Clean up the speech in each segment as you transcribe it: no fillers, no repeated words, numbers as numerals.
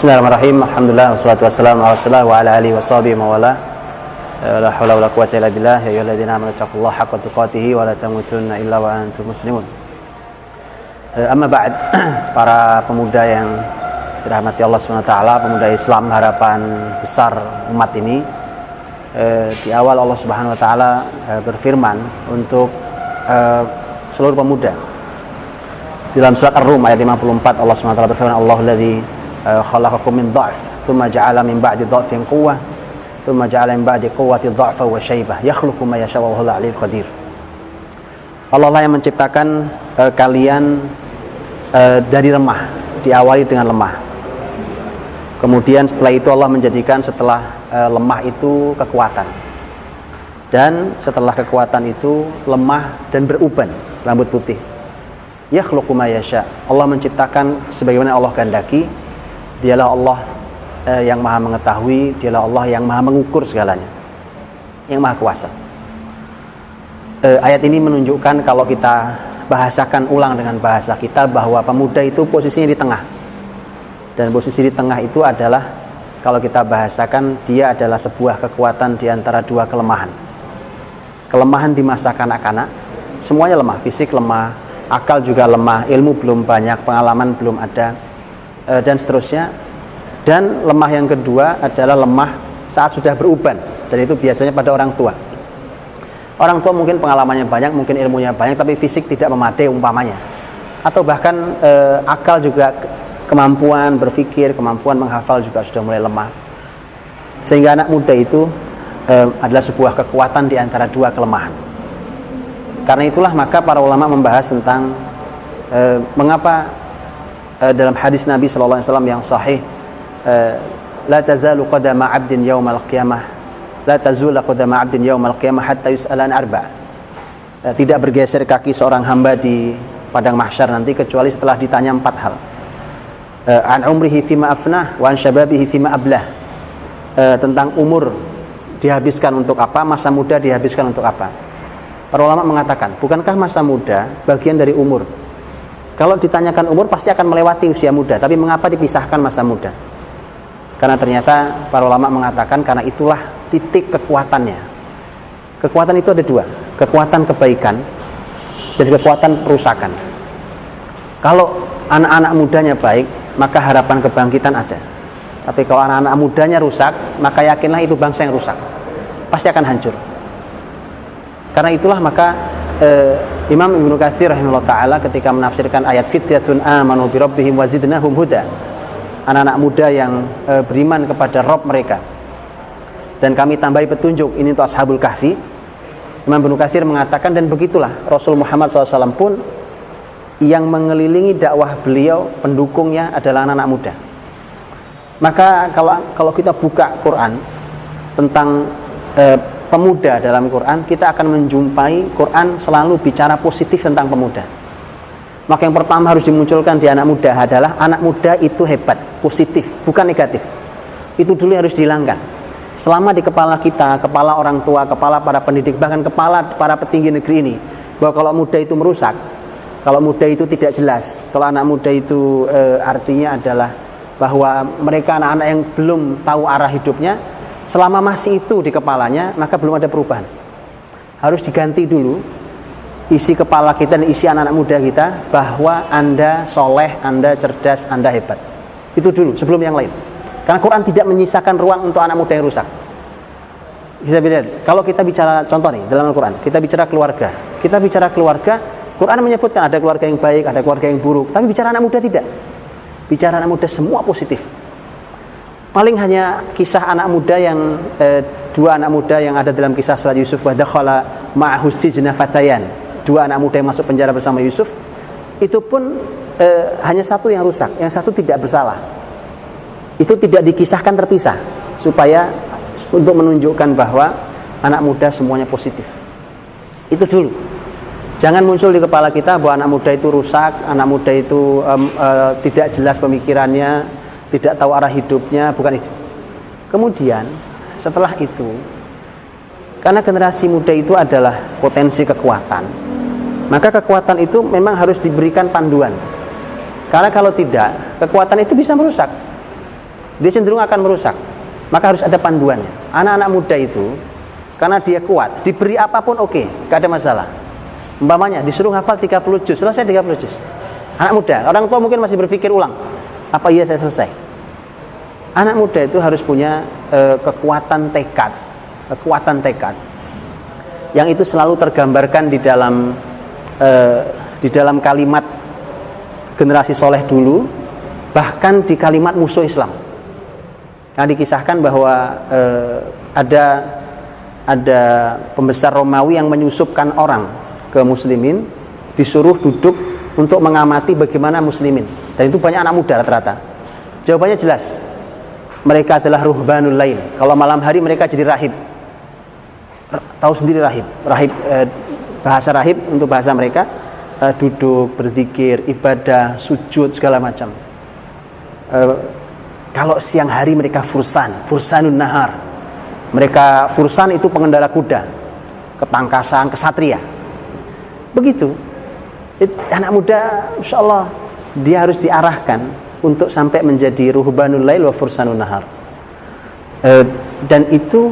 Bismillahirrahmanirrahim. Alhamdulillah wassalatu wassalamu ala Rasulillah wa ala alihi washabihi wa wala. La haula wala quwwata illa billah. Ya ayyuhalladzina amanu taqullaha haqqa tuqatih wa la tamutunna illa wa antum muslimun. Amma ba'd, para pemuda yang dirahmati Allah Subhanahu wa taala, pemuda Islam, harapan besar umat ini. Di awal Allah Subhanahu wa taala berfirman untuk seluruh pemuda. Dalam surat Ar-Rum ayat 54 Allah Subhanahu wa taala berfirman, Allahu ladzi khalaqakum min dha'f thumma ja'ala min ba'di dha'fin quwwah thumma ja'ala min ba'di quwwati dha'fa wa syaibah yakhluqu ma yasha' wa huwal 'aliyyul qadir. Allah lah yang menciptakan kalian dari lemah, diawali dengan lemah. Kemudian setelah itu Allah menjadikan setelah lemah itu kekuatan. Dan setelah kekuatan itu lemah dan beruban, rambut putih. Yakhluqu ma yasha'. Allah menciptakan sebagaimana Allah kehendaki. Dialah Allah yang Maha mengetahui, dialah Allah yang Maha mengukur segalanya, yang Maha kuasa. Ayat ini menunjukkan, kalau kita bahasakan ulang dengan bahasa kita, bahwa pemuda itu posisinya di tengah. Dan posisi di tengah itu adalah, kalau kita bahasakan, dia adalah sebuah kekuatan di antara dua kelemahan. Kelemahan di masa kanak-kanak, semuanya lemah, fisik lemah, akal juga lemah, ilmu belum banyak, pengalaman belum ada, dan seterusnya. Dan lemah yang kedua adalah lemah saat sudah beruban, dan itu biasanya pada orang tua. Orang tua mungkin pengalamannya banyak, mungkin ilmunya banyak, tapi fisik tidak memadai umpamanya. Atau bahkan akal juga, kemampuan berpikir, kemampuan menghafal juga sudah mulai lemah. Sehingga anak muda itu adalah sebuah kekuatan di antara dua kelemahan. Karena itulah maka para ulama membahas tentang mengapa dalam hadis Nabi SAW yang sahih, la tazalu qadama 'abdin yaumal qiyamah, la tazulu qadama 'abdin yaumal qiyamah hatta yus'ala an arba'. Tidak bergeser kaki seorang hamba di padang mahsyar nanti kecuali setelah ditanya 4 hal. An umrihi fima afnah wa an syababihi fima ablah. Tentang umur dihabiskan untuk apa, masa muda dihabiskan untuk apa. Para ulama mengatakan, bukankah masa muda bagian dari umur? Kalau ditanyakan umur pasti akan melewati usia muda, tapi mengapa dipisahkan masa muda? Karena ternyata para ulama mengatakan karena itulah titik kekuatannya. Kekuatan itu ada dua, kekuatan kebaikan dan kekuatan perusakan. Kalau anak-anak mudanya baik, maka harapan kebangkitan ada. Tapi kalau anak-anak mudanya rusak, maka yakinlah itu bangsa yang rusak, pasti akan hancur. Karena itulah maka Imam Ibnu Katsir rahimahullah ta'ala ketika menafsirkan ayat fityatun amanu bi rabbihim wa zidnahum huda, anak-anak muda yang beriman kepada Rabb mereka dan kami tambahi petunjuk, ini untuk Ashabul Kahfi. Imam Ibnu Katsir mengatakan, dan begitulah Rasul Muhammad SAW pun yang mengelilingi dakwah beliau, pendukungnya adalah anak-anak muda. Maka kalau kita buka Quran tentang pemuda dalam Quran, kita akan menjumpai Quran selalu bicara positif tentang pemuda. Maka yang pertama harus dimunculkan di anak muda adalah anak muda itu hebat, positif, bukan negatif. Itu dulu harus dihilangkan. Selama di kepala kita, kepala orang tua, kepala para pendidik, bahkan kepala para petinggi negeri ini, bahwa kalau muda itu merusak, kalau muda itu tidak jelas, kalau anak muda itu artinya adalah bahwa mereka anak-anak yang belum tahu arah hidupnya. Selama masih itu di kepalanya, maka belum ada perubahan. Harus diganti dulu isi kepala kita dan isi anak-anak muda kita, bahwa Anda soleh, Anda cerdas, Anda hebat. Itu dulu, sebelum yang lain. Karena Quran tidak menyisakan ruang untuk anak muda yang rusak. Bisa lihat, kalau kita bicara, contoh nih, dalam Al-Quran, kita bicara keluarga. Kita bicara keluarga, Quran menyebutkan ada keluarga yang baik, ada keluarga yang buruk. Tapi bicara anak muda tidak. Bicara anak muda semua positif. Paling hanya kisah anak muda yang dua anak muda yang ada dalam kisah surat Yusuf, wa dakhala ma'ahu sijna fatayan, dua anak muda yang masuk penjara bersama Yusuf. Itu pun hanya satu yang rusak, yang satu tidak bersalah. Itu tidak dikisahkan terpisah, supaya untuk menunjukkan bahwa anak muda semuanya positif. Itu dulu. Jangan muncul di kepala kita bahwa anak muda itu rusak, anak muda itu tidak jelas pemikirannya, tidak tahu arah hidupnya, bukan itu. Kemudian setelah itu, karena generasi muda itu adalah potensi kekuatan, maka kekuatan itu memang harus diberikan panduan. Karena kalau tidak, kekuatan itu bisa merusak. dia cenderung akan merusak. Maka harus ada panduannya. Anak-anak muda itu karena dia kuat, diberi apapun oke, gak ada masalah. Umpamanya disuruh hafal 30 juz, selesai 30 juz. Anak muda, orang tua mungkin masih berpikir ulang, apa iya saya selesai? Anak muda itu harus punya kekuatan tekad yang itu selalu tergambarkan di dalam kalimat generasi soleh dulu, bahkan di kalimat musuh Islam. Nah, dikisahkan bahwa ada pembesar Romawi yang menyusupkan orang ke muslimin, disuruh duduk untuk mengamati bagaimana muslimin, dan itu banyak anak muda rata-rata. Jawabannya jelas, mereka adalah ruhbanul lail. Kalau malam hari mereka jadi rahib. Tahu sendiri rahib, bahasa rahib untuk bahasa mereka, duduk, berzikir, ibadah, sujud, segala macam. Kalau siang hari mereka fursanun nahar. Mereka fursan itu pengendara kuda, ketangkasan, kesatria. Begitu. Anak muda, insya Allah dia harus diarahkan untuk sampai menjadi ruhbanul lail wa fursanun nahar. Dan itu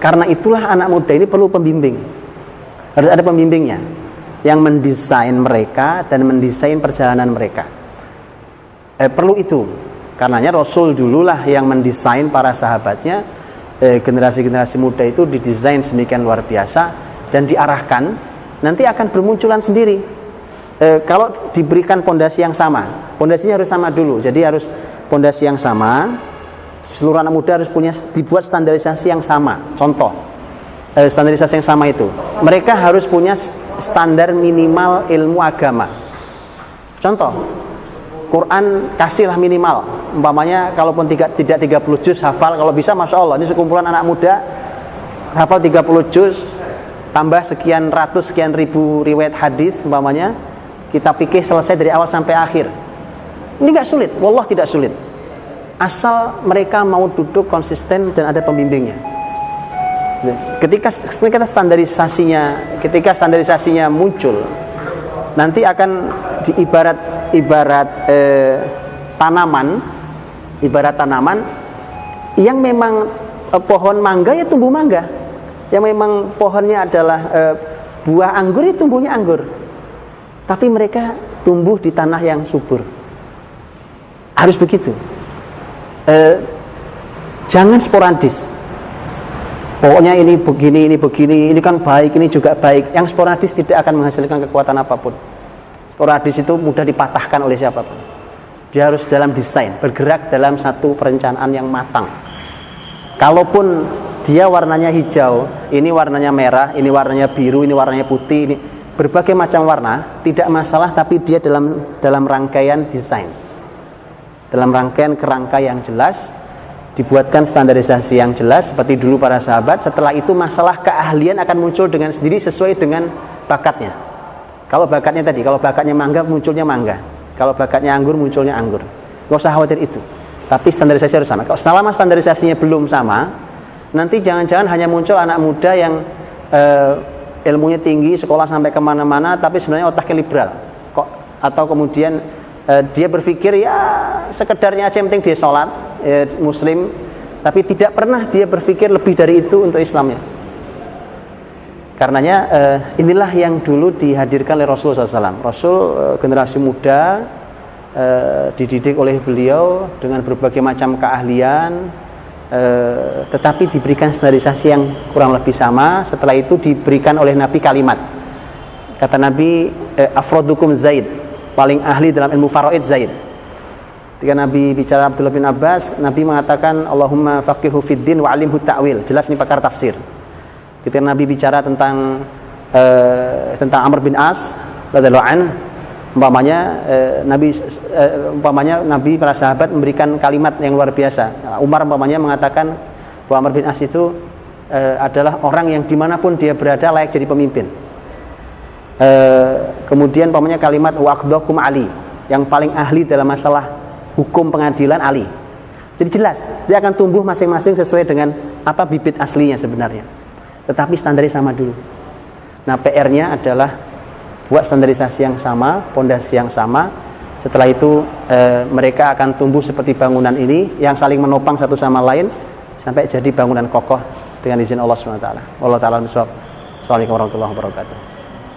karena itulah anak muda ini perlu pembimbing. Harus ada pembimbingnya yang mendesain mereka dan mendesain perjalanan mereka. Perlu itu. Karenanya Rasul dululah yang mendesain para sahabatnya. Generasi-generasi muda itu didesain sedemikian luar biasa dan diarahkan, nanti akan bermunculan sendiri. Kalau diberikan pondasi yang sama, pondasinya harus sama dulu. Jadi harus pondasi yang sama. Seluruh anak muda harus dibuat standarisasi yang sama. Contoh, standarisasi yang sama itu, mereka harus punya standar minimal ilmu agama. Contoh, Quran kasihlah minimal, umpamanya kalaupun tidak 30 juz hafal, kalau bisa Masya Allah, ini sekumpulan anak muda hafal 30 juz tambah sekian ratus sekian ribu riwayat hadis, umpamanya kita fikih selesai dari awal sampai akhir. Ini gak sulit, wallah tidak sulit, asal mereka mau duduk konsisten dan ada pembimbingnya. Ketika standarisasinya muncul, nanti akan ibarat tanaman yang memang pohon mangga ya tumbuh mangga, yang memang pohonnya adalah buah anggur ya tumbuhnya anggur, tapi mereka tumbuh di tanah yang subur. Harus begitu. Jangan sporadis. Pokoknya ini begini, ini kan baik, ini juga baik. Yang sporadis tidak akan menghasilkan kekuatan apapun. Sporadis itu mudah dipatahkan oleh siapapun. Dia harus dalam desain, bergerak dalam satu perencanaan yang matang. Kalaupun dia warnanya hijau, ini warnanya merah, ini warnanya biru, ini warnanya putih, ini berbagai macam warna, tidak masalah, tapi dia dalam rangkaian desain. Dalam rangkaian kerangka yang jelas, dibuatkan standarisasi yang jelas seperti dulu para sahabat. Setelah itu masalah keahlian akan muncul dengan sendiri sesuai dengan bakatnya. Kalau bakatnya mangga, munculnya mangga. Kalau bakatnya anggur, munculnya anggur. Gak usah khawatir itu. Tapi standarisasi harus sama. Kalau selama standarisasinya belum sama, nanti jangan-jangan hanya muncul anak muda yang ilmunya tinggi, sekolah sampai kemana-mana, tapi sebenarnya otaknya liberal. Atau kemudian dia berpikir ya sekedarnya aja, yang penting dia sholat, muslim, tapi tidak pernah dia berpikir lebih dari itu untuk Islamnya. Karenanya inilah yang dulu dihadirkan oleh Rasulullah SAW. Rasul generasi muda dididik oleh beliau dengan berbagai macam keahlian, tetapi diberikan standarisasi yang kurang lebih sama. Setelah itu diberikan oleh Nabi kalimat. Kata Nabi, afrodukum Zaid, paling ahli dalam ilmu faraid Zaid. Ketika Nabi bicara Abdullah bin Abbas, Nabi mengatakan Allahumma faqihu fiddin wa alimhu ta'wil. Jelas ini pakar tafsir. Ketika Nabi bicara tentang Amr bin As radhiyallahu anhu, umpamanya Nabi para sahabat memberikan kalimat yang luar biasa. Umar umpamanya mengatakan bahwa Amr bin As itu adalah orang yang dimanapun dia berada layak jadi pemimpin. Kemudian umpamanya kalimat waqdakum Ali, yang paling ahli dalam masalah hukum pengadilan Ali. Jadi jelas dia akan tumbuh masing-masing sesuai dengan apa bibit aslinya sebenarnya. Tetapi standarnya sama dulu. Nah, PR-nya adalah buat standarisasi yang sama, pondasi yang sama, Setelah itu mereka akan tumbuh seperti bangunan ini yang saling menopang satu sama lain sampai jadi bangunan kokoh dengan izin Allah SWT. Allah Ta'ala. Assalamualaikum warahmatullahi wabarakatuh.